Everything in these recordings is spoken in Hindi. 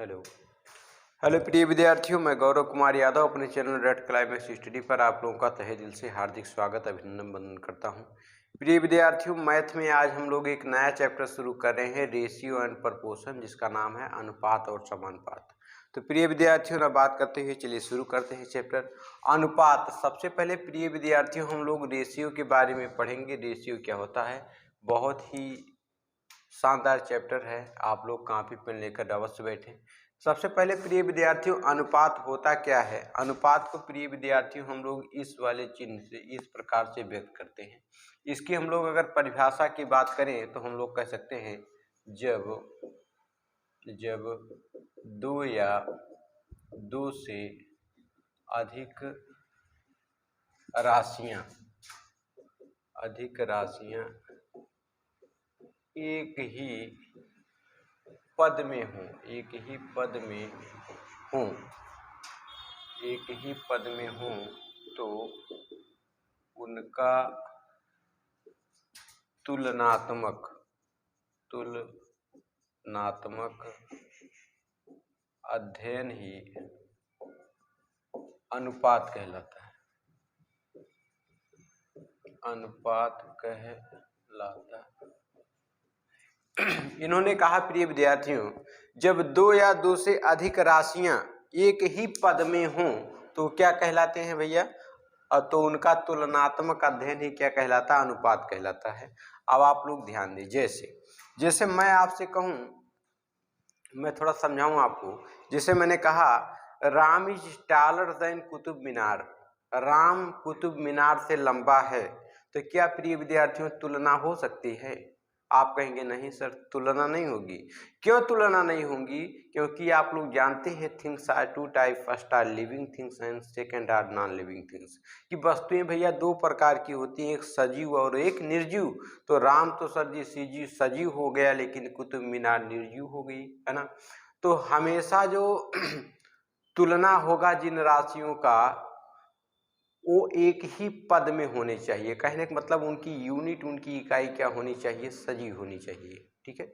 हेलो हेलो प्रिय विद्यार्थियों, मैं गौरव कुमार यादव अपने चैनल रेड क्लाइमेक्स स्टडी पर आप लोगों का तहे दिल से हार्दिक स्वागत अभिनंदन वंदन करता हूं। प्रिय विद्यार्थियों, मैथ में आज हम लोग एक नया चैप्टर शुरू कर रहे हैं, रेशियो एंड प्रपोर्शन, जिसका नाम है अनुपात और समानुपात। तो प्रिय विद्यार्थियों, ना बात करते हुए चलिए शुरू करते हैं चैप्टर अनुपात। सबसे पहले प्रिय विद्यार्थियों हम लोग रेशियो के बारे में पढ़ेंगे। रेशियो क्या होता है, बहुत ही शानदार चैप्टर है, आप लोग कॉपी पेन लेकर अवश्य बैठें। सबसे पहले प्रिय विद्यार्थियों अनुपात होता क्या है। अनुपात को प्रिय विद्यार्थियों हम लोग इस वाले चिन्ह से इस प्रकार से व्यक्त करते हैं। इसकी हम लोग अगर परिभाषा की बात करें तो हम लोग कह सकते हैं जब दो या दो से अधिक राशियां एक ही पद में हों, तो उनका तुलनात्मक अध्ययन ही अनुपात कहलाता है। इन्होंने कहा प्रिय विद्यार्थियों, जब दो या दो से अधिक राशियां एक ही पद में हों तो क्या कहलाते हैं भैया, तो उनका तुलनात्मक अध्ययन ही क्या कहलाता है, अनुपात कहलाता है। अब आप लोग ध्यान दें, जैसे मैं आपसे कहूं, मैं थोड़ा समझाऊं आपको। जैसे मैंने कहा Ram is taller than Qutub Minar, Ram Qutub Minar से लंबा है, तो क्या प्रिय विद्यार्थियों तुलना हो सकती है? आप कहेंगे नहीं सर, तुलना नहीं होगी। क्यों तुलना नहीं होगी? क्योंकि आप लोग जानते हैं things are two type, first are living things and second are non living things, कि वस्तुएं भैया दो प्रकार की होती हैं, एक सजीव और एक निर्जीव। तो राम तो सर जी सजीव हो गया, लेकिन कुतुब मीनार निर्जीव हो गई, है ना। तो हमेशा जो तुलना होगा जिन राशियों का, वो एक ही पद में होने चाहिए। कहने का मतलब उनकी यूनिट, उनकी इकाई क्या होनी चाहिए, सजीव होनी चाहिए। ठीक है।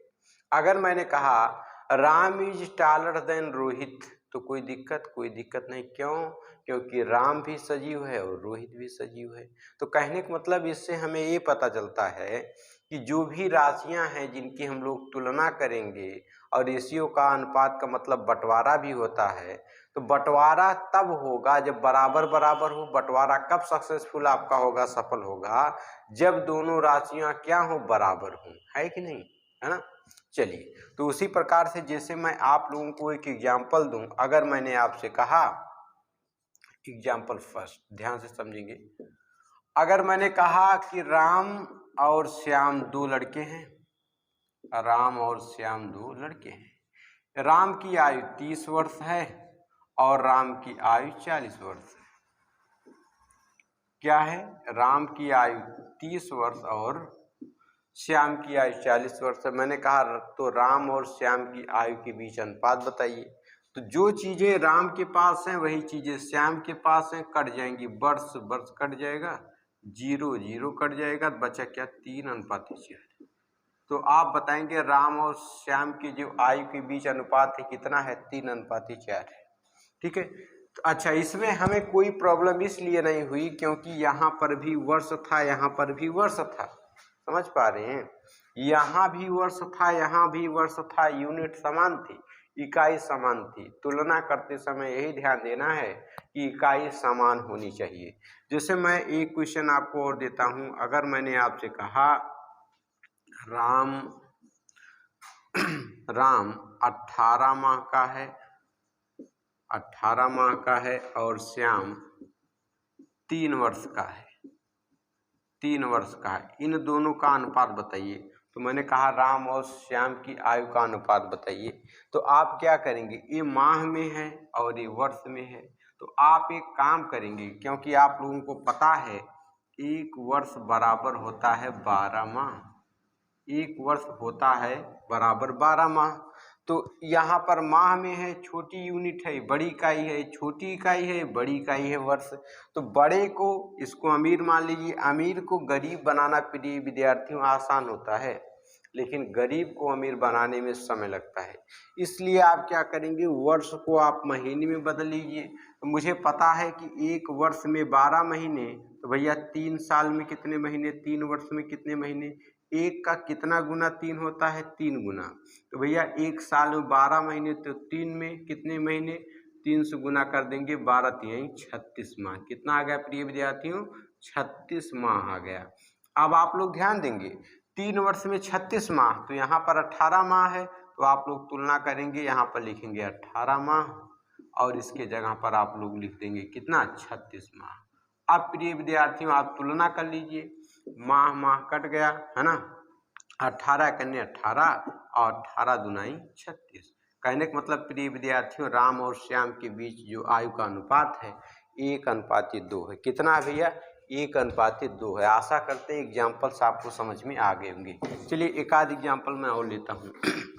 अगर मैंने कहा Ram is taller then Rohit, तो कोई दिक्कत नहीं। क्यों? क्योंकि राम भी सजीव है और रोहित भी सजीव है। तो कहने का मतलब इससे हमें ये पता चलता है कि जो भी राशियां हैं जिनकी हम लोग तुलना करेंगे, और रेशियो का, अनुपात का मतलब बंटवारा भी होता है, तो बंटवारा तब होगा जब बराबर बराबर हो। बंटवारा कब सक्सेसफुल आपका होगा, सफल होगा, जब दोनों राशियां क्या हो, बराबर हो, है कि नहीं, है ना। चलिए, तो उसी प्रकार से जैसे मैं आप लोगों को एक एग्जाम्पल दूं, अगर मैंने आपसे कहा, एग्जाम्पल फर्स्ट ध्यान से समझेंगे। अगर मैंने कहा कि राम और श्याम दो लड़के हैं, राम की आयु 30 वर्ष है और राम की आयु 40 वर्ष है। क्या है? राम की आयु 30 वर्ष और श्याम की आयु 40 वर्ष है। मैंने कहा तो राम और श्याम की आयु के बीच अनुपात बताइए। तो जो चीजें राम के पास हैं वही चीजें श्याम के पास हैं, कट जाएंगी, वर्ष कट जाएगा, 0 कट जाएगा, बचा क्या, 3:4। तो आप बताएंगे राम और श्याम की जो आयु के बीच अनुपात है कितना है, 3:4 है। ठीक है। तो अच्छा, इसमें हमें कोई प्रॉब्लम इसलिए नहीं हुई क्योंकि यहाँ पर भी वर्ष था, यहाँ पर भी वर्ष था, समझ पा रहे हैं। यहाँ भी वर्ष था, यहाँ भी वर्ष था, यूनिट समान थी, इकाई समान थी। तुलना करते समय यही ध्यान देना है कि इकाई समान होनी चाहिए। जैसे मैं एक क्वेश्चन आपको और देता हूँ। अगर मैंने आपसे कहा राम 18 माह का है और श्याम 3 वर्ष का है, इन दोनों का अनुपात बताइए। तो मैंने कहा राम और श्याम की आयु का अनुपात बताइए। तो आप क्या करेंगे, ये माह में है और ये वर्ष में है, तो आप एक काम करेंगे, क्योंकि आप लोगों को पता है एक वर्ष बराबर होता है 12 माह, एक वर्ष होता है बराबर 12 माह। तो यहाँ पर माह में है, छोटी यूनिट है, बड़ी इकाई है, छोटी इकाई है, बड़ी इकाई है, वर्ष। तो बड़े को, इसको अमीर मान लीजिए, अमीर को गरीब बनाना प्रिय विद्यार्थियों आसान होता है। लेकिन गरीब को अमीर बनाने में समय लगता है। इसलिए आप क्या करेंगे, वर्ष को आप महीने में बदल लीजिए। तो मुझे पता है कि एक वर्ष में 12 महीने, तो भैया 3 साल में कितने महीने, 3 वर्ष में कितने महीने, एक का कितना गुना 3 होता है, 3 गुना। तो भैया एक साल में 12 महीने, तो 3 में कितने महीने, 3 से गुना कर देंगे, 12 3 36 माह। कितना आ गया प्रिय विद्यार्थियों, 36 माह आ गया। अब आप लोग ध्यान देंगे, 3 वर्ष में 36 माह, तो यहाँ पर 18 माह है, तो आप लोग तुलना करेंगे, यहाँ पर लिखेंगे 18 माह और इसके जगह पर आप लोग लिख देंगे कितना, 36 माह। अब प्रिय विद्यार्थियों आप तुलना कर लीजिए, माह माह कट गया है ना, 18 कन्ने 18 और 18 दुनाई 36। कहने का मतलब प्रिय विद्यार्थियों राम और श्याम के बीच जो आयु का अनुपात है 1:2 है। कितना है भैया, 1:2 है। आशा करते हैं एग्जाम्पल्स आपको समझ में आ गए होंगे। चलिए एक आध एग्जाम्पल मैं और लेता हूँ,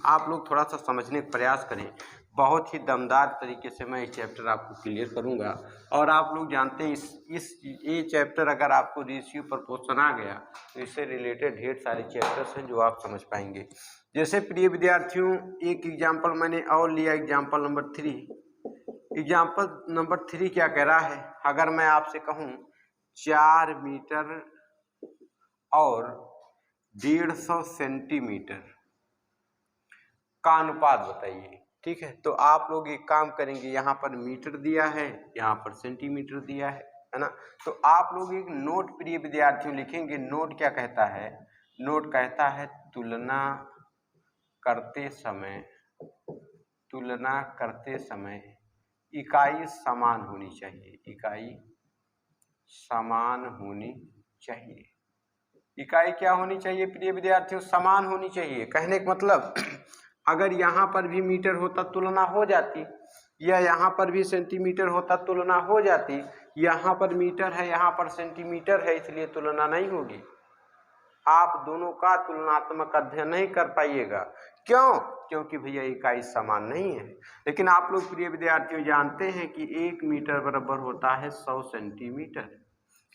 आप लोग थोड़ा सा समझने का प्रयास करें। बहुत ही दमदार तरीके से मैं ये चैप्टर आपको क्लियर करूँगा। और आप लोग जानते हैं ये चैप्टर अगर आपको रेशियो प्रपोर्शन आ गया तो इससे रिलेटेड ढेर सारे चैप्टर्स हैं जो आप समझ पाएंगे। जैसे प्रिय विद्यार्थियों एक एग्जाम्पल मैंने और लिया, एग्जाम्पल नंबर 3। एग्जाम्पल नंबर 3 क्या कह रहा है, अगर मैं आपसे कहूँ 4 मीटर और 150 सेंटीमीटर का अनुपात बताइए। ठीक है, तो आप लोग एक काम करेंगे, यहाँ पर मीटर दिया है, यहाँ पर सेंटीमीटर दिया है ना। तो आप लोग एक नोट प्रिय विद्यार्थियों लिखेंगे। नोट क्या कहता है, नोट कहता है तुलना करते समय इकाई समान होनी चाहिए, इकाई समान होनी चाहिए। इकाई क्या होनी चाहिए प्रिय विद्यार्थियों, समान होनी चाहिए। कहने का मतलब अगर यहाँ पर भी मीटर होता तुलना हो जाती, या यहाँ पर भी सेंटीमीटर होता तुलना हो जाती। यहाँ पर मीटर है, यहाँ पर सेंटीमीटर है, इसलिए तुलना नहीं होगी। आप दोनों का तुलनात्मक अध्ययन नहीं कर पाइएगा। क्यों, क्योंकि भैया इकाई समान नहीं है। लेकिन आप लोग प्रिय विद्यार्थियों जानते हैं कि 1 मीटर बराबर होता है 100 सेंटीमीटर।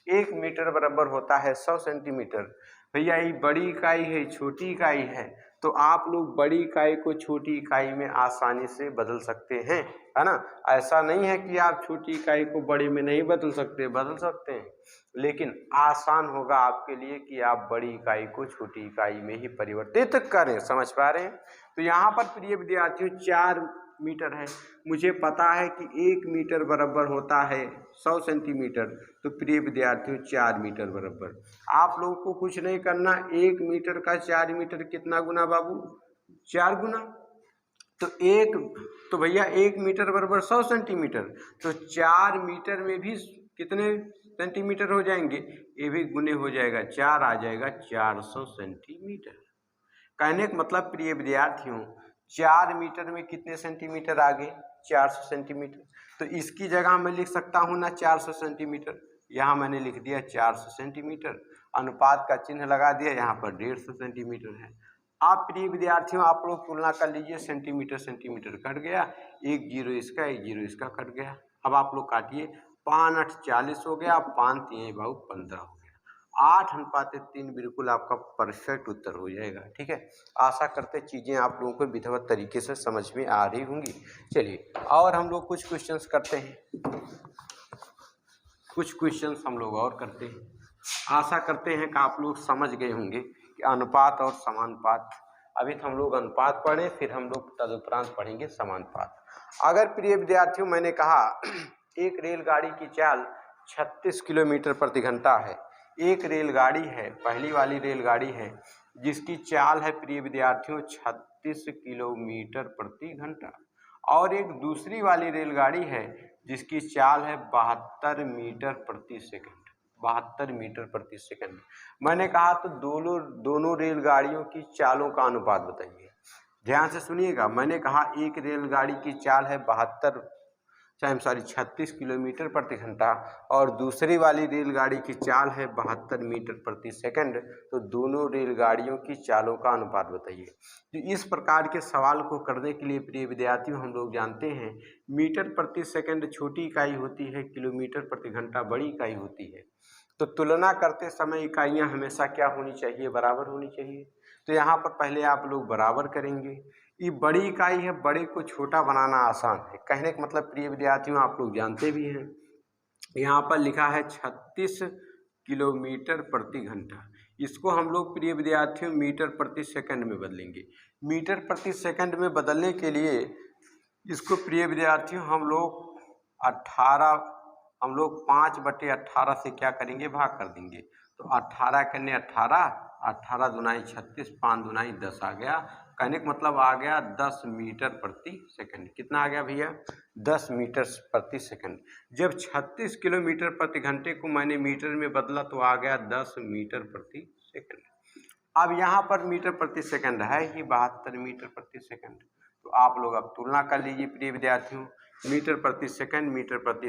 1 मीटर बराबर होता है 100 सेंटीमीटर। भैया ये बड़ी इकाई है, छोटी इकाई है, तो आप लोग बड़ी इकाई को छोटी इकाई में आसानी से बदल सकते हैं, है ना। ऐसा नहीं है कि आप छोटी इकाई को बड़ी में नहीं बदल सकते, बदल सकते हैं, लेकिन आसान होगा आपके लिए कि आप बड़ी इकाई को छोटी इकाई में ही परिवर्तित करें। समझ पा रहे हैं। तो यहाँ पर प्रिय विद्यार्थियों 4 मीटर है, मुझे पता है कि 1 मीटर बराबर होता है 100 सेंटीमीटर, तो प्रिय विद्यार्थियों 4 मीटर बराबर। आप लोगों को कुछ नहीं करना, 1 मीटर का 4 मीटर कितना गुना बाबू, 4 गुना। तो भैया 1 मीटर बराबर 100 सेंटीमीटर, तो 4 मीटर में भी कितने सेंटीमीटर हो जाएंगे, ये भी गुने हो जाएगा, 4 आ जाएगा 400 सेंटीमीटर। कहने का मतलब प्रिय विद्यार्थियों 4 मीटर में कितने सेंटीमीटर आ गए, 400 सेंटीमीटर। तो इसकी जगह मैं लिख सकता हूँ ना 400 सेंटीमीटर, यहाँ मैंने लिख दिया 400 सेंटीमीटर, अनुपात का चिन्ह लगा दिया, यहाँ पर 150 सेंटीमीटर है। आप प्रिय विद्यार्थियों आप लोग तुलना कर लीजिए, सेंटीमीटर सेंटीमीटर कट गया, 1 जीरो इसका 1 जीरो इसका कट गया। अब आप लोग काटिए, 5 8 40 हो गया, 5 3 भाव 15 हो गया, 8:3 बिल्कुल आपका परफेक्ट उत्तर हो जाएगा। ठीक है, आशा करते चीज़ें आप लोगों को विधिवत तरीके से समझ में आ रही होंगी। चलिए और हम लोग कुछ क्वेश्चंस करते हैं, कुछ क्वेश्चंस हम लोग और करते हैं। आशा करते हैं कि आप लोग समझ गए होंगे कि अनुपात और समानुपात। अभी तो हम लोग अनुपात पढ़े, फिर हम लोग तदुपरांत पढ़ेंगे समानुपात। अगर प्रिय विद्यार्थियों मैंने कहा एक रेलगाड़ी की चाल 36 किलोमीटर प्रति घंटा है, एक रेलगाड़ी है, पहली वाली रेलगाड़ी है जिसकी चाल है प्रिय विद्यार्थियों 36 किलोमीटर प्रति घंटा, और एक दूसरी वाली रेलगाड़ी है जिसकी चाल है 72 मीटर प्रति सेकंड, 72 मीटर प्रति सेकंड। मैंने कहा तो दोनों रेलगाड़ियों की चालों का अनुपात बताइए। ध्यान से सुनिएगा, मैंने कहा एक रेलगाड़ी की चाल है 36 किलोमीटर प्रति घंटा और दूसरी वाली रेलगाड़ी की चाल है 72 मीटर प्रति सेकंड, तो दोनों रेलगाड़ियों की चालों का अनुपात बताइए। तो इस प्रकार के सवाल को करने के लिए प्रिय विद्यार्थियों हम लोग जानते हैं मीटर प्रति सेकंड छोटी इकाई होती है, किलोमीटर प्रति घंटा बड़ी इकाई होती है। तो तुलना करते समय इकाइयाँ हमेशा क्या होनी चाहिए, बराबर होनी चाहिए। तो यहाँ पर पहले आप लोग बराबर करेंगे। ये बड़ी इकाई है, बड़े को छोटा बनाना आसान है। कहने का मतलब प्रिय विद्यार्थियों आप लोग जानते भी हैं, यहाँ पर लिखा है 36 किलोमीटर प्रति घंटा। इसको हम लोग प्रिय विद्यार्थियों मीटर प्रति सेकंड में बदलेंगे। मीटर प्रति सेकंड में बदलने के लिए इसको प्रिय विद्यार्थियों हम लोग 5/18 से क्या करेंगे, भाग कर देंगे। तो 18 करने 18 दुनाई 36, 5 दुनाई 10 आ गया। कहने का मतलब आ गया 10 मीटर प्रति सेकंड। कितना आ गया भैया, 10 मीटर प्रति सेकंड। जब 36 किलोमीटर प्रति घंटे को मैंने मीटर में बदला तो आ गया 10 मीटर प्रति सेकंड। अब यहाँ पर मीटर प्रति सेकंड है ही 72 मीटर प्रति सेकंड। तो आप लोग अब तुलना कर लीजिए प्रिय विद्यार्थियों। मीटर प्रति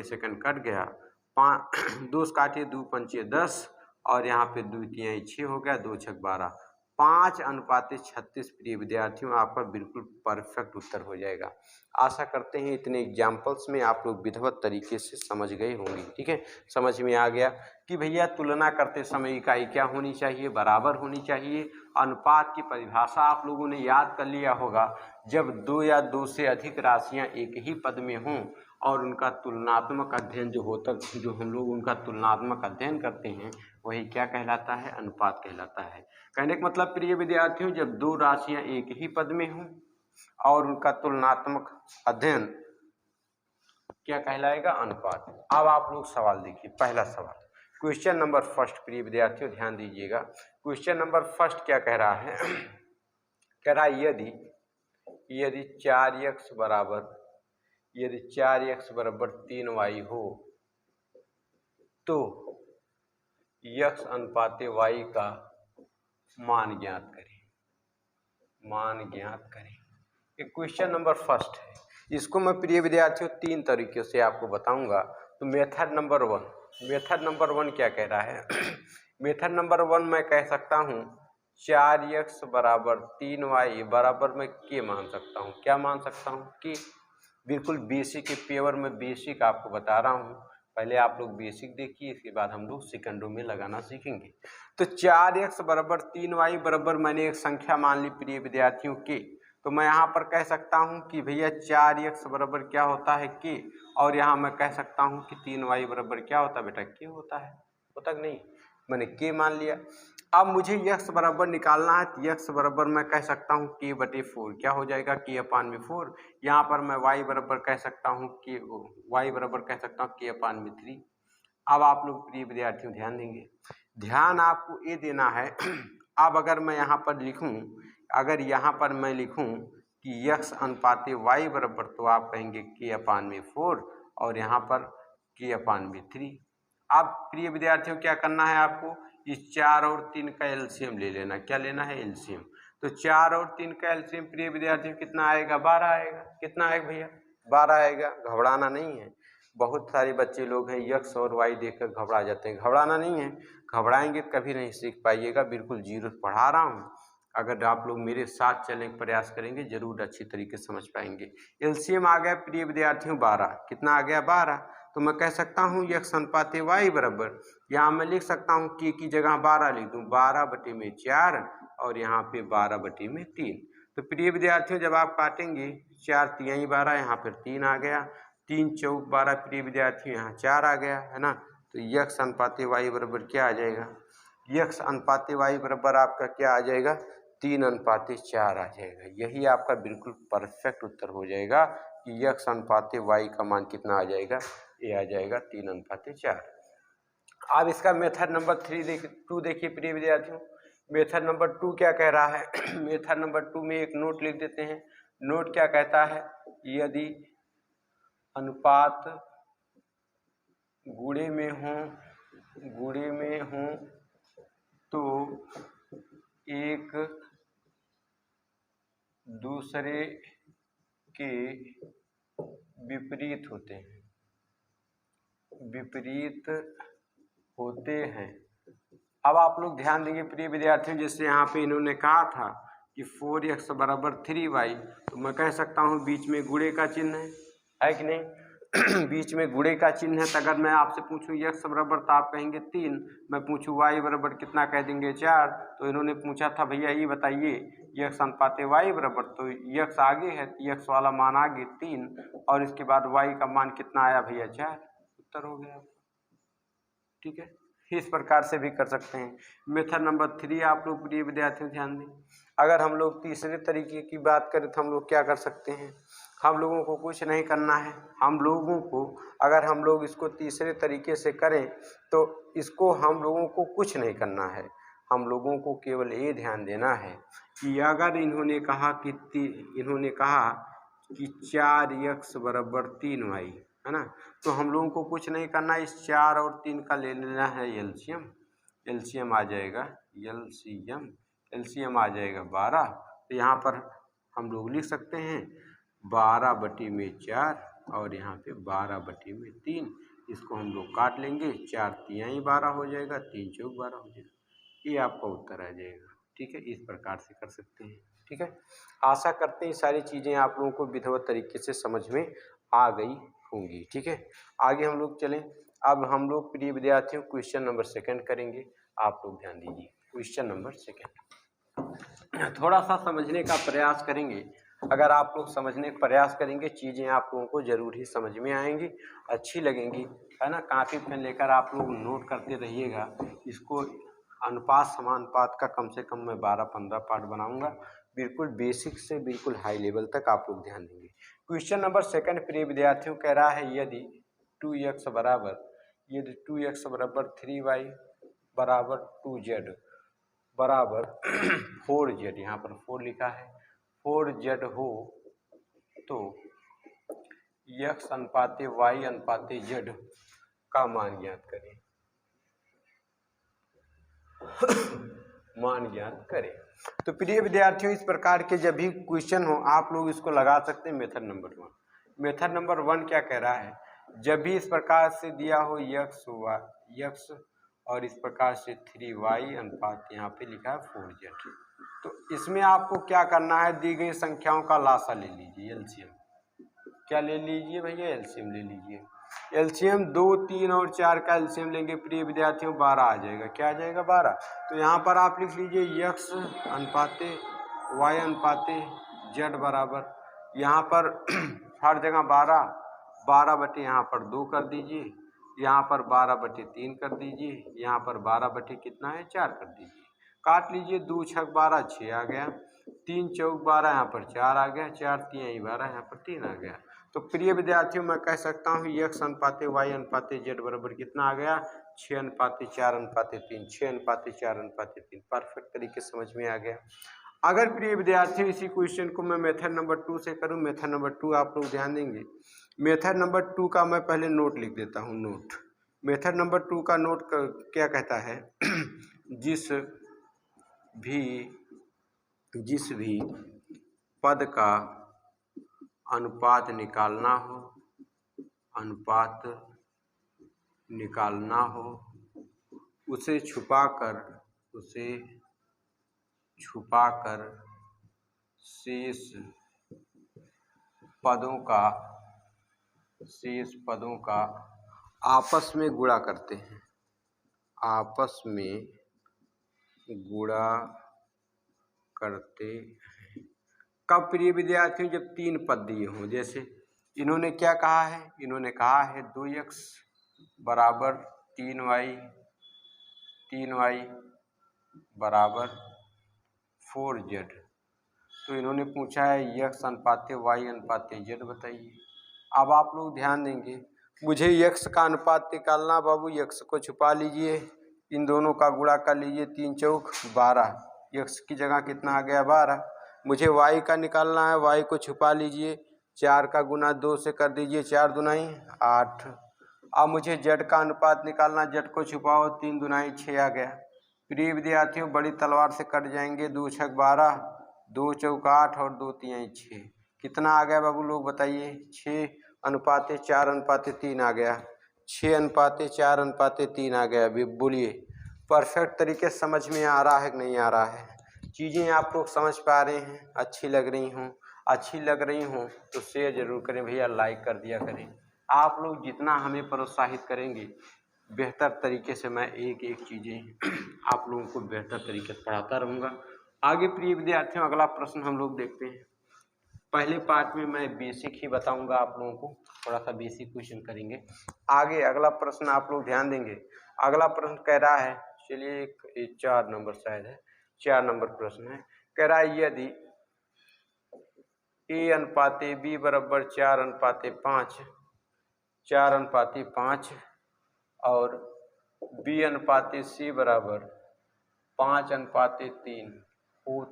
सेकंड कट गया, 2 काटिए, 2 पंचे 10 और यहाँ पे 2 तिहाई 6 हो गया, 2 छक 12, 5:36 प्रिय विद्यार्थियों आपका बिल्कुल परफेक्ट उत्तर हो जाएगा। आशा करते हैं इतने एग्जाम्पल्स में आप लोग विधिवत तरीके से समझ गए होंगे। ठीक है, समझ में आ गया कि भैया तुलना करते समय इकाई क्या होनी चाहिए, बराबर होनी चाहिए। अनुपात की परिभाषा आप लोगों ने याद कर लिया होगा। जब 2 या 2 से अधिक राशियां एक ही पद में हों और उनका तुलनात्मक अध्ययन जो हम लोग उनका तुलनात्मक अध्ययन करते हैं वही क्या कहलाता है, अनुपात कहलाता है। कहने का मतलब प्रिय विद्यार्थियों जब 2 राशियां एक ही पद में हों और उनका तुलनात्मक अध्ययन क्या कहलाएगा, अनुपात। अब आप लोग सवाल देखिए, पहला सवाल क्वेश्चन नंबर फर्स्ट प्रिय विद्यार्थियों ध्यान दीजिएगा। क्वेश्चन नंबर फर्स्ट क्या कह रहा है, कह रहा है यदि 4x बराबर 3y हो तो x अनुपाते y का मान ज्ञात करें। ये क्वेश्चन नंबर फर्स्ट है। इसको मैं प्रिय विद्यार्थियों 3 तरीके से आपको बताऊंगा। तो मेथड नंबर वन क्या कह रहा है मेथड नंबर 1 मैं कह सकता हूँ 4x बराबर 3y बराबर मैं के मान सकता हूँ। क्या मान सकता हूँ कि बिल्कुल बेसिक के पेवर में बेसिक आपको बता रहा हूँ। पहले आप लोग बेसिक देखिए, इसके बाद हम लोग सेकंडों में लगाना सीखेंगे। तो 4x बराबर 3y बराबर मैंने एक संख्या मान ली प्रिय विद्यार्थियों के। तो मैं यहाँ पर कह सकता हूँ कि भैया 4x बराबर क्या होता है के, और यहाँ मैं कह सकता हूँ कि 3y बराबर क्या होता है बेटा, के होता कि नहीं, मैंने के मान लिया। अब मुझे x बराबर निकालना है तो x बराबर मैं कह सकता हूँ k/4 क्या हो जाएगा, k/4। यहाँ पर मैं y बराबर कह सकता हूँ k/3। अब आप लोग प्रिय विद्यार्थियों ध्यान देंगे, ध्यान आपको ये देना है। अब अगर मैं यहाँ पर लिखूँ कि x अनुपाते y बराबर, तो आप कहेंगे k/4 और यहाँ पर k/3। अब प्रिय विद्यार्थियों क्या करना है आपको, इस 4 और 3 का एलसीएम ले लेना। क्या लेना है, एलसीएम। तो 4 और 3 का एलसीएम प्रिय विद्यार्थियों कितना आएगा, 12 आएगा। कितना आएगा भैया, 12 आएगा। घबराना नहीं है। बहुत सारे बच्चे लोग हैं x और y देखकर घबरा जाते हैं, घबराना नहीं है। घबराएंगे कभी नहीं सीख पाइएगा, बिल्कुल जीरो पढ़ा रहा हूँ। अगर आप लोग मेरे साथ चलने का प्रयास करेंगे जरूर अच्छी तरीके से समझ पाएंगे। एलसीएम आ गया प्रिय विद्यार्थियों 12। कितना आ गया, 12। तो मैं कह सकता हूँ x अनुपाते y बराबर, यहाँ मैं लिख सकता हूँ k की जगह 12 लिख दूँ, 12/4 और यहाँ पे 12/3। तो प्रिय विद्यार्थियों जब आप काटेंगे 4 तिहाई 12, यहाँ फिर 3 आ गया, 3 चौक 12 प्रिय विद्यार्थियों यहाँ 4 आ गया है ना। तो x अनुपाते y बराबर क्या आ जाएगा, x अनुपाते y बराबर आपका क्या आ जाएगा, 3:4 आ जाएगा। यही आपका बिल्कुल परफेक्ट उत्तर हो जाएगा कि x अनुपाते y का मान कितना आ जाएगा, ये आ जाएगा 3:4। अब इसका मेथड नंबर 2 देखिए प्रिय विद्यार्थियों। मेथड नंबर 2 क्या कह रहा है मेथड नंबर 2 में एक नोट लिख देते हैं। नोट क्या कहता है, यदि अनुपात गुणे में हो तो एक दूसरे के विपरीत होते हैं। अब आप लोग ध्यान देंगे प्रिय विद्यार्थियों, जैसे यहाँ पे इन्होंने कहा था कि 4x बराबर 3y, तो मैं कह सकता हूँ बीच में गुणे का चिन्ह है कि नहीं। बीच में गुणे का चिन्ह है, तो अगर मैं आपसे पूछूं यक्स बराबर तो आप कहेंगे 3, मैं पूछूं वाई बराबर कितना कह देंगे 4। तो इन्होंने पूछा था भैया ये बताइए यक्स अनुपात वाई बराबर, तो यक्स आगे है, यक्स वाला मान आगे 3 और इसके बाद वाई का मान कितना आया भैया 4, उत्तर हो गया। ठीक है, इस प्रकार से भी कर सकते हैं। मेथड नंबर 3 आप लोग प्रिय विद्यार्थियों ध्यान दें। अगर हम लोग तीसरे तरीके की बात करें तो हम लोग क्या कर सकते हैं, हम लोगों को कुछ नहीं करना है। हम लोगों को अगर हम लोग इसको तीसरे तरीके से करें तो इसको हम लोगों को कुछ नहीं करना है, हम लोगों को केवल ये ध्यान देना है कि अगर इन्होंने कहा कि 4x बराबर 3y है ना, तो हम लोगों को कुछ नहीं करना, इस 4 और 3 का ले लेना है एलसीएम। एलसीएम आ जाएगा एलसीएम आ जाएगा 12। तो यहाँ पर हम लोग लिख सकते हैं 12/4 और यहाँ पे 12/3। इसको हम लोग काट लेंगे, 4 तिहाई 12 हो जाएगा, 3 चौक 12 हो जाएगा, ये आपका उत्तर आ जाएगा। ठीक है, इस प्रकार से कर सकते हैं। ठीक है, आशा करते हैं सारी चीज़ें आप लोगों को विधिवत तरीके से समझ में आ गई होंगी। ठीक है, आगे हम लोग चलें। अब हम लोग प्रिय विद्यार्थियों क्वेश्चन नंबर 2 करेंगे। आप लोग ध्यान दीजिए, क्वेश्चन नंबर 2 थोड़ा सा समझने का प्रयास करेंगे। अगर आप लोग समझने का प्रयास करेंगे चीज़ें आप लोगों को जरूर ही समझ में आएंगी, अच्छी लगेंगी, है ना। कापी पेन लेकर आप लोग नोट करते रहिएगा। इसको अनुपात समानुपात का कम से कम मैं 12-15 पार्ट बनाऊंगा, बिल्कुल बेसिक से बिल्कुल हाई लेवल तक आप लोग ध्यान देंगे। क्वेश्चन नंबर 2 प्रिय विद्यार्थियों कह रहा है यदि 2x बराबर 3y बराबर 2z बराबर 4z, यहाँ पर 4 लिखा है, 4z हो तो x अनुपाते y अनुपाते z का मान ज्ञात करें। मान ज्ञात करें। तो प्रिय विद्यार्थियों इस प्रकार के जब भी क्वेश्चन हो आप लोग इसको लगा सकते हैं मेथड नंबर 1। मेथड नंबर 1 क्या कह रहा है, जब भी इस प्रकार से दिया हो x और इस प्रकार से 3y अनुपात यहाँ पे लिखा है 4z, तो इसमें आपको क्या करना है, दी गई संख्याओं का लासा ले लीजिए, एलसीएम। क्या ले लीजिए भैया, एलसीएम ले लीजिए। एलसीएम 2, 3 और 4 का एलसीएम लेंगे प्रिय विद्यार्थियों 12 आ जाएगा। क्या आ जाएगा 12। तो यहाँ पर आप लिख लीजिए x अनुपाते y अनुपाते z बराबर, यहाँ पर हर जगह 12 बटे यहाँ पर 2 कर दीजिए, यहाँ पर 12/3 कर दीजिए, यहाँ पर 12 कितना है 4 कर दीजिए, काट लीजिए, 2 छक 12 6 आ गया, 3 चौक 12 यहाँ पर 4 आ गया, 4 तिहाई 12 यहाँ पर 3 आ गया। तो प्रिय विद्यार्थियों मैं कह सकता हूँ x अनुपाते y अनुपाते z बराबर कितना आ गया 6:4:3, 6:4:3, परफेक्ट तरीके से समझ में आ गया। अगर प्रिय विद्यार्थियों इसी क्वेश्चन को मैं मेथड नंबर 2 से करूं, मेथड नंबर 2 आप लोग ध्यान देंगे। मेथड नंबर 2 का मैं पहले नोट लिख देता हूं। नोट, मेथड नंबर 2 का नोट क्या कहता है जिस भी पद का अनुपात निकालना हो उसे छुपाकर शेष पदों का आपस में गुणा करते हैं। कब प्रिय विद्यार्थियों, जब 3 पद दिए हों। जैसे इन्होंने क्या कहा है, इन्होंने कहा है 2x बराबर 3y बराबर 4z, तो इन्होंने पूछा है x अनुपाते y अनुपाते z बताइए। अब आप लोग ध्यान देंगे, मुझे x का अनुपात निकालना, बाबू x को छुपा लीजिए, इन दोनों का गुणा कर लीजिए, 3 चौक 12, x की जगह कितना आ गया 12। मुझे y का निकालना है, y को छुपा लीजिए, 4 का गुना 2 से कर दीजिए, 4 दूनाई 8। अब मुझे z का अनुपात निकालना, z को छुपाओ, 3 दूनाई 6 आ गया। प्रिय विद्यार्थियों बड़ी तलवार से कट जाएंगे, 2 छक 12, 2 चौक 8 और 2 तिहाई 6, कितना आ गया बाबू लोग बताइए, 6:4:3 आ गया, 6:4:3 आ गया। अभी बोलिए परफेक्ट तरीके से समझ में आ रहा है कि नहीं आ रहा है, चीज़ें आप लोग समझ पा रहे हैं, अच्छी लग रही हों तो शेयर जरूर करें भैया, लाइक कर दिया करें, आप लोग जितना हमें प्रोत्साहित करेंगे बेहतर तरीके से मैं एक एक चीज़ें आप लोगों को बेहतर तरीके से पढ़ाता रहूँगा। आगे प्रिय विद्यार्थियों अगला प्रश्न हम लोग देखते हैं। पहले पार्ट में मैं बेसिक ही बताऊंगा आप लोगों को, थोड़ा सा बेसिक क्वेश्चन करेंगे। आगे अगला प्रश्न आप लोग ध्यान देंगे। अगला प्रश्न कह रहा है, चलिए एक 4 नंबर शायद है, 4 नंबर प्रश्न है। कह रहा है यदि A अनुपाते B बराबर 4:5 4:5 और B अनुपाते C बराबर 5:3 हो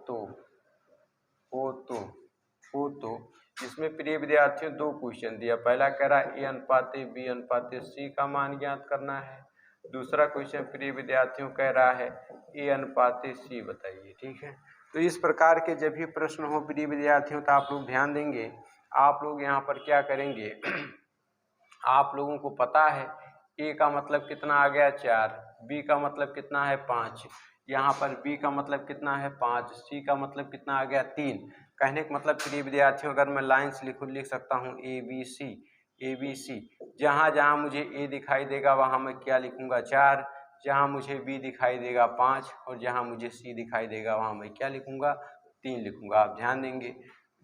तो इसमें प्रिय विद्यार्थियों 2 क्वेश्चन दिया। पहला कह रहा है A अनुपाते B अनुपाते C का मान ज्ञात करना है। दूसरा क्वेश्चन प्रिय विद्यार्थियों कह रहा है A अनुपाते C बताइए। ठीक है, तो इस प्रकार के जब भी प्रश्न हो प्रिय विद्यार्थियों तो आप लोग ध्यान देंगे। आप लोग यहाँ पर क्या करेंगे आप लोगों को पता है A का मतलब कितना आ गया 4, B का मतलब कितना है 5, यहाँ पर B का मतलब कितना है 5, C का मतलब कितना आ गया 3। कहने का मतलब प्रिय विद्यार्थियों अगर मैं लाइन्स लिख सकता हूँ ए बी सी, जहाँ जहाँ मुझे A दिखाई देगा वहाँ मैं क्या लिखूँगा 4, जहाँ मुझे B दिखाई देगा 5 और जहाँ मुझे C दिखाई देगा वहाँ मैं क्या लिखूँगा 3 लिखूँगा। आप ध्यान देंगे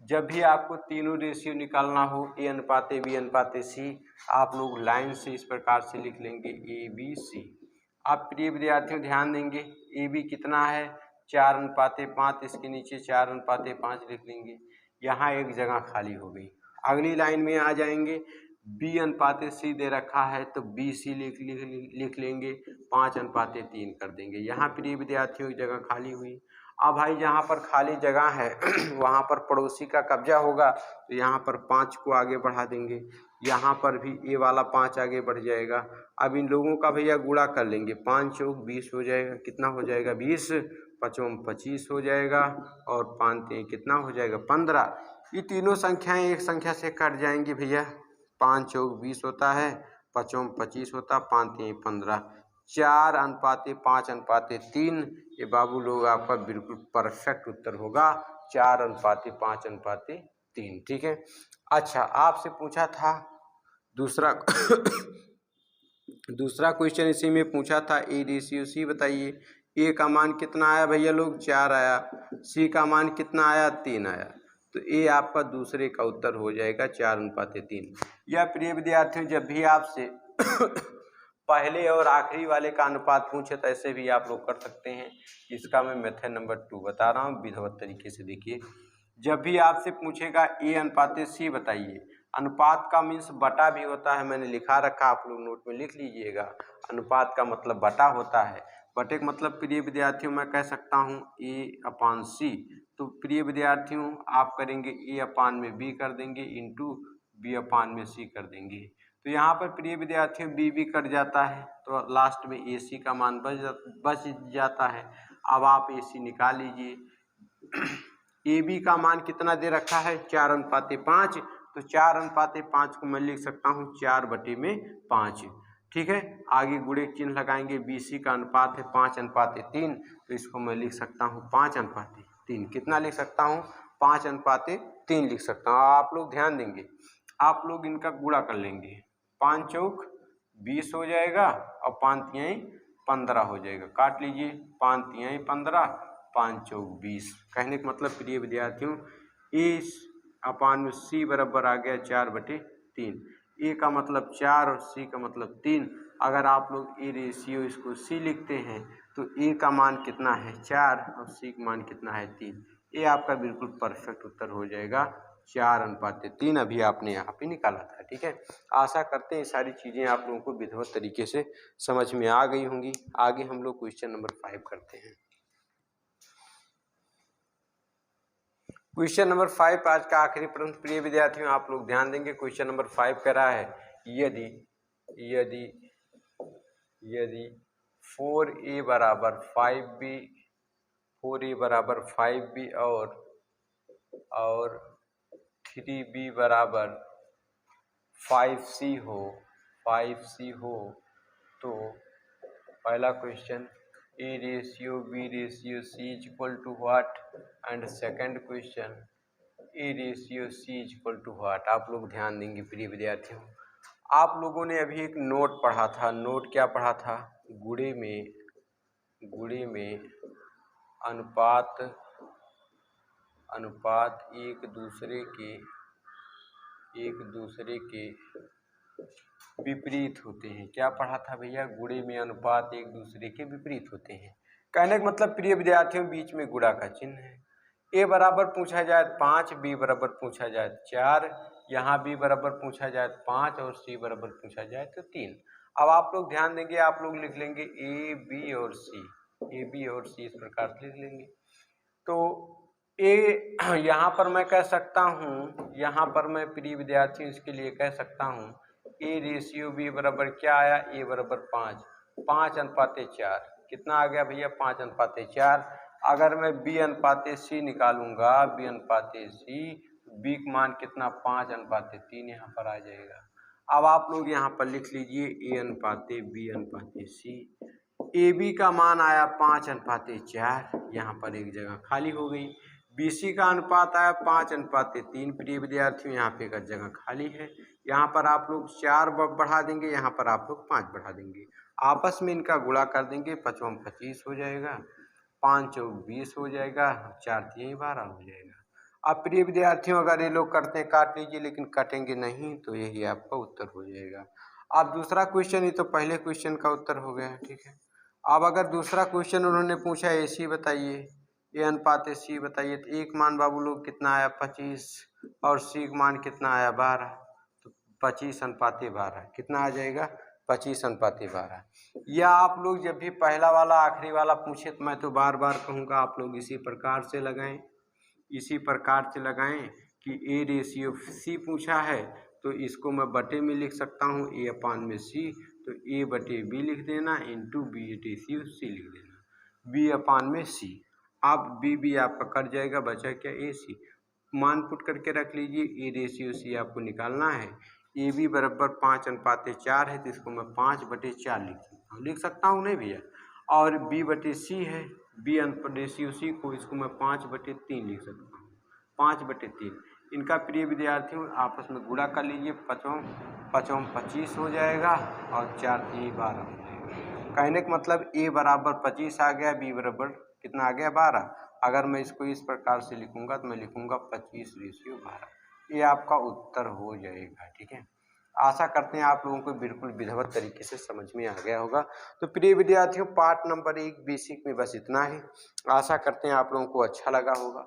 जब भी आपको तीनों रेशियो निकालना हो A अनुपाते B अनुपाते C, आप लोग लाइन से इस प्रकार से लिख लेंगे ABC। आप प्रिय विद्यार्थियों ध्यान देंगे AB कितना है 4:5, इसके नीचे 4:5 लिख लेंगे। यहाँ एक जगह खाली हो गई। अगली लाइन में आ जाएंगे B अनुपाते C दे रखा है तो BC लिख लेंगे, 5:3 कर देंगे। यहाँ प्रिय विद्यार्थियों की जगह खाली हुई। अब भाई जहाँ पर खाली जगह है वहाँ पर पड़ोसी का कब्जा होगा तो यहाँ पर 5 को आगे बढ़ा देंगे, यहाँ पर भी A वाला 5 आगे बढ़ जाएगा। अब इन लोगों का भैया गुणा कर लेंगे, 5 चौक 20 हो जाएगा। कितना हो जाएगा 20, 5 25 हो जाएगा और 5 कितना हो जाएगा 15। ये तीनों संख्याएं एक संख्या से कट जाएंगी भैया, 5 चौक 20 होता है, 5 25 होता, 5 15, 4:5:3। ये बाबू लोग आपका बिल्कुल परफेक्ट उत्तर होगा 4:5:3। ठीक है, अच्छा आपसे पूछा था दूसरा दूसरा क्वेश्चन इसी में पूछा था A/C बताइए। A का मान कितना आया भैया लोग 4 आया, C का मान कितना आया 3 आया, तो A आपका दूसरे का उत्तर हो जाएगा 4:3। या प्रिय विद्यार्थियों जब भी आपसे पहले और आखिरी वाले का अनुपात पूछे तो ऐसे भी आप लोग कर सकते हैं। इसका मैं मेथड नंबर 2 बता रहा हूँ विधिवत तरीके से। देखिए जब भी आपसे पूछेगा A अनुपाते C बताइए, अनुपात का मीन्स बटा भी होता है, मैंने लिखा रखा, आप लोग नोट में लिख लीजिएगा। अनुपात का मतलब बटा होता है, बटे का मतलब प्रिय विद्यार्थियों मैं कह सकता हूँ A/C। तो प्रिय विद्यार्थियों आप करेंगे A/B कर देंगे इंटू B/C कर देंगे। तो यहाँ पर प्रिय विद्यार्थियों B कट जाता है तो लास्ट में AC का मान बच जाता है। अब आप AC निकाल लीजिए। AB का मान कितना दे रखा है 4:5, तो 4:5 को मैं लिख सकता हूँ 4/5। ठीक है, आगे गुणे चिन्ह लगाएंगे। BC का अनुपात है 5:3, तो इसको मैं लिख सकता हूँ 5:3। कितना लिख सकता हूँ 5:3 लिख सकता हूँ। आप लोग ध्यान देंगे, आप लोग इनका गुणा कर लेंगे, 5 चौक 20 हो जाएगा और 5 तिहाई 15 हो जाएगा। काट लीजिए, 5 तिहाई 15, 5 चौक 20। कहने का मतलब प्रिय विद्यार्थियों A/C बराबर आ गया 4/3। A का मतलब 4 और C का मतलब 3। अगर आप लोग A रेशियो इसको C लिखते हैं तो A का मान कितना है 4 और C का मान कितना है 3। ये आपका बिल्कुल परफेक्ट उत्तर हो जाएगा 4:3। अभी आपने यहाँ पे निकाला था। ठीक है, आशा करते हैं ये सारी चीज़ें आप लोगों को विधिवत तरीके से समझ में आ गई होंगी। आगे हम लोग क्वेश्चन नंबर 5 करते हैं। क्वेश्चन नंबर 5 आज का आखिरी प्रश्न प्रिय विद्यार्थियों आप लोग ध्यान देंगे। क्वेश्चन नंबर 5 कह रहा है यदि 4A बराबर 5B और 3B बराबर 5C हो तो पहला question A ratio B ratio C is equal to what, and second question A ratio C is equal to what. आप लोग ध्यान देंगे प्रिय विद्यार्थियों, आप लोगों ने अभी एक नोट पढ़ा था, नोट क्या पढ़ा था? गुणे में अनुपात एक दूसरे के विपरीत होते हैं। क्या पढ़ा था भैया? गुणे में अनुपात एक दूसरे के विपरीत होते हैं। कहने का मतलब प्रिय विद्यार्थियों, बीच में गुणा का चिन्ह है। ए बराबर पूछा जाए 5, बी बराबर पूछा जाए 4, यहाँ बी बराबर पूछा जाए 5 और सी बराबर पूछा जाए तो 3। अब आप लोग ध्यान देंगे, आप लोग लिख लेंगे ए बी और सी, इस प्रकार से लिख लेंगे। तो ए यहाँ पर मैं कह सकता हूँ, यहाँ पर मैं प्रिय विद्यार्थी इसके लिए कह सकता हूँ ए रेशियो बी बराबर क्या आया? ए बराबर 5:4। कितना आ गया भैया? 5:4। अगर मैं बी अनुपाते सी निकालूंगा, बी का मान कितना? 5:3 यहाँ पर आ जाएगा। अब आप लोग यहाँ पर लिख लीजिए ए अनुपाते बी अनुपाते सी। ए बी का मान आया 5:4, यहाँ पर एक जगह खाली हो गई। बी सी का अनुपात आया 5:3। प्रिय विद्यार्थियों, यहाँ पे एक जगह खाली है। यहाँ पर आप लोग 4 बढ़ा देंगे, यहाँ पर आप लोग 5 बढ़ा देंगे। आपस में इनका गुणा कर देंगे, 5 25 हो जाएगा, 5 चौक 20 हो जाएगा, 4 3 12 हो जाएगा। अब प्रिय विद्यार्थियों, अगर ये लोग करते हैं काट लीजिए, लेकिन कटेंगे नहीं, तो यही आपका उत्तर हो जाएगा। अब दूसरा क्वेश्चन, ये तो पहले क्वेश्चन का उत्तर हो गया, ठीक है। अब अगर दूसरा क्वेश्चन उन्होंने पूछा ए सी बताइए, ए अनुपात सी बताइए, तो एक मान बाबू लोग कितना आया? 25, और सी का मान कितना आया? 12। तो 25:12 कितना आ जाएगा? 25:12। या आप लोग जब भी पहला वाला आखिरी वाला पूछे, तो मैं तो बार बार कहूँगा आप लोग इसी प्रकार से लगाएं कि ए रेशियो सी पूछा है तो इसको मैं बटे में लिख सकता हूँ ए अपान में सी, तो ए बटे बी लिख देना, इंटू बी बटे सी लिख देना, बी अपान में सी। अब बी आपका कट जाएगा, बचा क्या? ए सी। मान पुट करके रख लीजिए, ए रेशियो सी आपको निकालना है। ए बी बराबर 5:4 है, तो इसको मैं 5/4 लिख सकता हूँ नहीं भैया? और बी बटे सी है, बी रेशियो सी को इसको मैं 5/3 लिख सकता हूँ, 5/3। इनका प्रिय विद्यार्थियों आपस में गुणा कर लीजिए, 5 25 हो जाएगा और 4 3 12 हो जाएगा। कहने का मतलब ए बराबर 25 आ गया, बी बराबर कितना आ गया? 12। अगर मैं इसको इस प्रकार से लिखूंगा तो मैं लिखूंगा 25:12। ये आपका उत्तर हो जाएगा, ठीक है। आशा करते हैं आप लोगों को बिल्कुल विधिवत तरीके से समझ में आ गया होगा। तो प्रिय विद्यार्थियों, पार्ट नंबर 1 बेसिक में बस इतना ही। आशा करते हैं आप लोगों को अच्छा लगा होगा।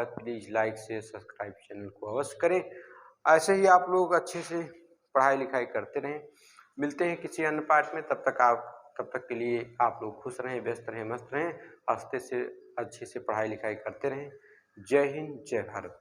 तो प्लीज़ लाइक से सब्सक्राइब चैनल को अवश्य करें। ऐसे ही आप लोग अच्छे से पढ़ाई लिखाई करते रहें। मिलते हैं किसी अन्य पार्ट में, तब तक के लिए आप लोग खुश रहें, व्यस्त रहें, मस्त रहें, अच्छे से पढ़ाई लिखाई करते रहें। जय हिंद, जय भारत।